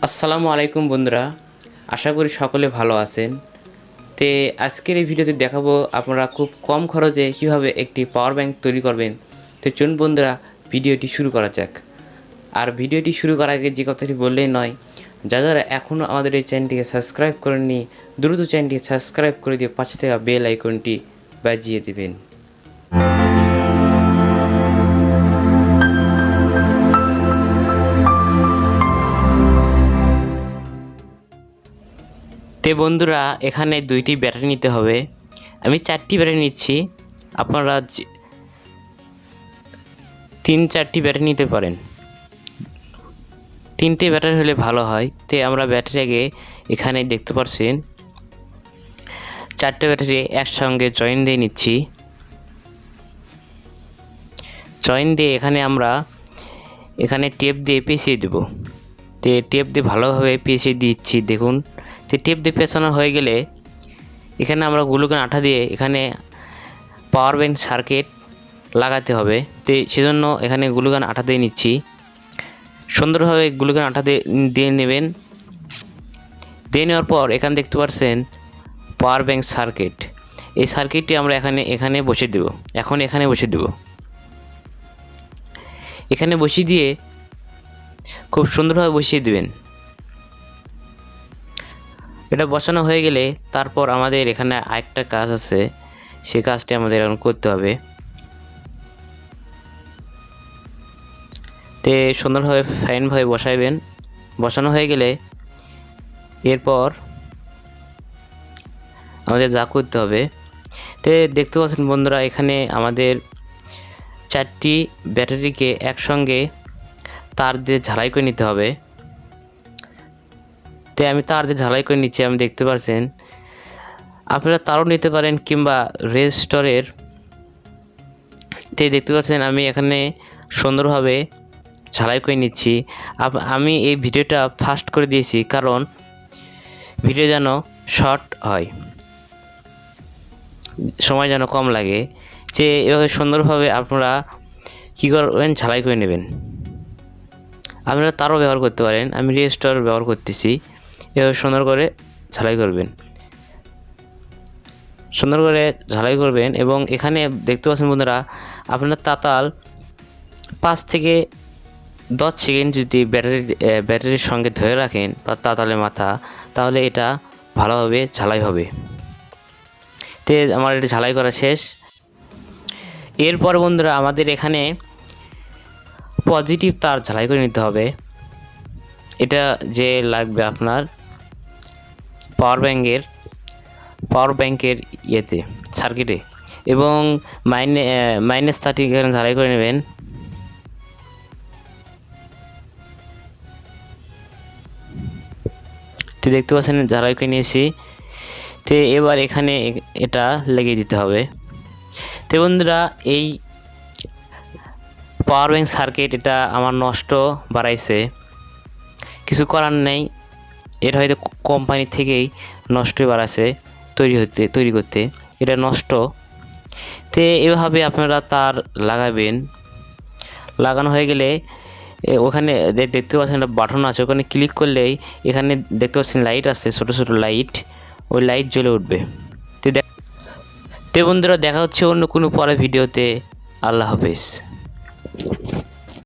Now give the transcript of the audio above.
আসসালামু আলাইকুম বন্ধুরা, আশা করি সকলে ভালো আছেন। তে আজকের এই ভিডিওতে দেখাবো আপনারা খুব কম খরচে কীভাবে একটি পাওয়ার ব্যাংক তৈরি করবেন। তো চলুন বন্ধুরা, ভিডিওটি শুরু করা যাক। আর ভিডিওটি শুরু করার আগে যে কথাটি বললেই নয়, যারা এখনও আমাদের এই চ্যানেলটিকে সাবস্ক্রাইব করেননি, দ্রুত চ্যানেলটিকে সাবস্ক্রাইব করে দিয়ে পাশে থাকা বেল আইকনটি বাজিয়ে দেবেন। তে বন্ধুরা, এখানে দুইটি ব্যাটারি নিতে হবে। আমি 4টি ব্যাটারি নিচ্ছি, আপনারা 3-4টি ব্যাটারি নিতে পারেন। 3টে ব্যাটারি হলে ভালো হয়। তে আমরা ব্যাটারি আগে এখানে দেখতে পাচ্ছেন 4টে ব্যাটারি একসঙ্গে জয়েন দিয়ে নিচ্ছি। জয়েন দিয়ে এখানে টেপ দিয়ে পেঁচিয়ে দেব। তে টেপ দিয়ে ভালোভাবে পেঁচিয়ে দিচ্ছি, দেখুন। তো টেপ দিয়ে পেঁচানো হয়ে গেলে এখানে আমরা গ্লুকন আঠা দিয়ে এখানে পাওয়ার ব্যাংক সার্কিট লাগাতে হবে। তো সেজন্য এখানে গ্লুকন আঠা দিয়ে নিচ্ছি। সুন্দরভাবে গ্লুকন আঠা দিয়ে নেবেন। দিয়ে নেওয়ার পর এখানে দেখতে পাচ্ছেন পাওয়ার ব্যাংক সার্কিট। এই সার্কিটটি আমরা এখানে বসিয়ে দেব। এখানে বসিয়ে দেব। এখানে বসিয়ে দিয়ে খুব সুন্দরভাবে বসিয়ে দেবেন। এটা বসানো হয়ে গেলে তারপর আমাদের এখানে আরেকটা কাজ আছে, সেই কাজটি আমাদের এখন করতে হবে। তে সুন্দরভাবে ফাইনভাবে বসাইবেন। বসানো হয়ে গেলে এরপর আমাদের যা করতে হবে, তে দেখতে পাচ্ছেন বন্ধুরা, এখানে আমাদের 4টি ব্যাটারিকে একসঙ্গে তার দিয়ে ঝালাই করে নিতে হবে। তো আমি তার দিয়ে ঝালাই করে নিচ্ছি, আমি দেখতে পাচ্ছেন। আপনারা তারও নিতে পারেন কিংবা রেজিস্টরের। তো দেখতে পাচ্ছেন আমি এখানে সুন্দরভাবে ঝালাই করে নিচ্ছি। আমি এই ভিডিওটা ফাস্ট করে দিয়েছি, কারণ ভিডিও যেন শর্ট হয়, সময় যেন কম লাগে। যে এভাবে সুন্দরভাবে আপনারা কী করবেন, ঝালাই করে নেবেন। আপনারা তারও ব্যবহার করতে পারেন, আমি রেজিস্টার ব্যবহার করতেছি। এভাবে সুন্দর করে ঝালাই করবেন, সুন্দর করে ঝালাই করবেন। এবং এখানে দেখতে পাচ্ছেন বন্ধুরা, আপনার তাতাল 5 থেকে 10 সেকেন্ড যদি ব্যাটারির সঙ্গে ধরে রাখেন বা তাতালের মাথা, তাহলে এটা ভালোভাবে ঝালাই হবে। তে আমার এটা ঝালাই করা শেষ। এরপর বন্ধুরা, আমাদের এখানে পজিটিভ তার ঝালাই করে নিতে হবে। এটা যে লাগবে আপনার পাওয়ার ব্যাংকের ইয়েতে, সার্কিটে। এবং -30 এখানে ঝালাই করে নেবেন। তো দেখতে পাচ্ছেন ঝালাই করে নিয়েছি। তো এবার এখানে এটা লাগিয়ে দিতে হবে। তো বন্ধুরা, এই পাওয়ার ব্যাংক সার্কিট এটা আমার নষ্ট বাড়াইছে, কিছু করার নেই। এটা হয়তো কোম্পানি থেকেই নষ্ট বাড়াচ্ছে তৈরি করতে, এটা নষ্ট। তো এভাবে আপনারা তার লাগাবেন। লাগানো হয়ে গেলে ওখানে দেখতে পাচ্ছেন একটা বাটন আছে, ওখানে ক্লিক করলেই এখানে দেখতে পাচ্ছেন লাইট আছে, ছোটো ছোটো লাইট, ওই লাইট জ্বলে উঠবে। তো বন্ধুরা, দেখা হচ্ছে অন্য কোনো পরের ভিডিওতে। আল্লাহ হাফেজ।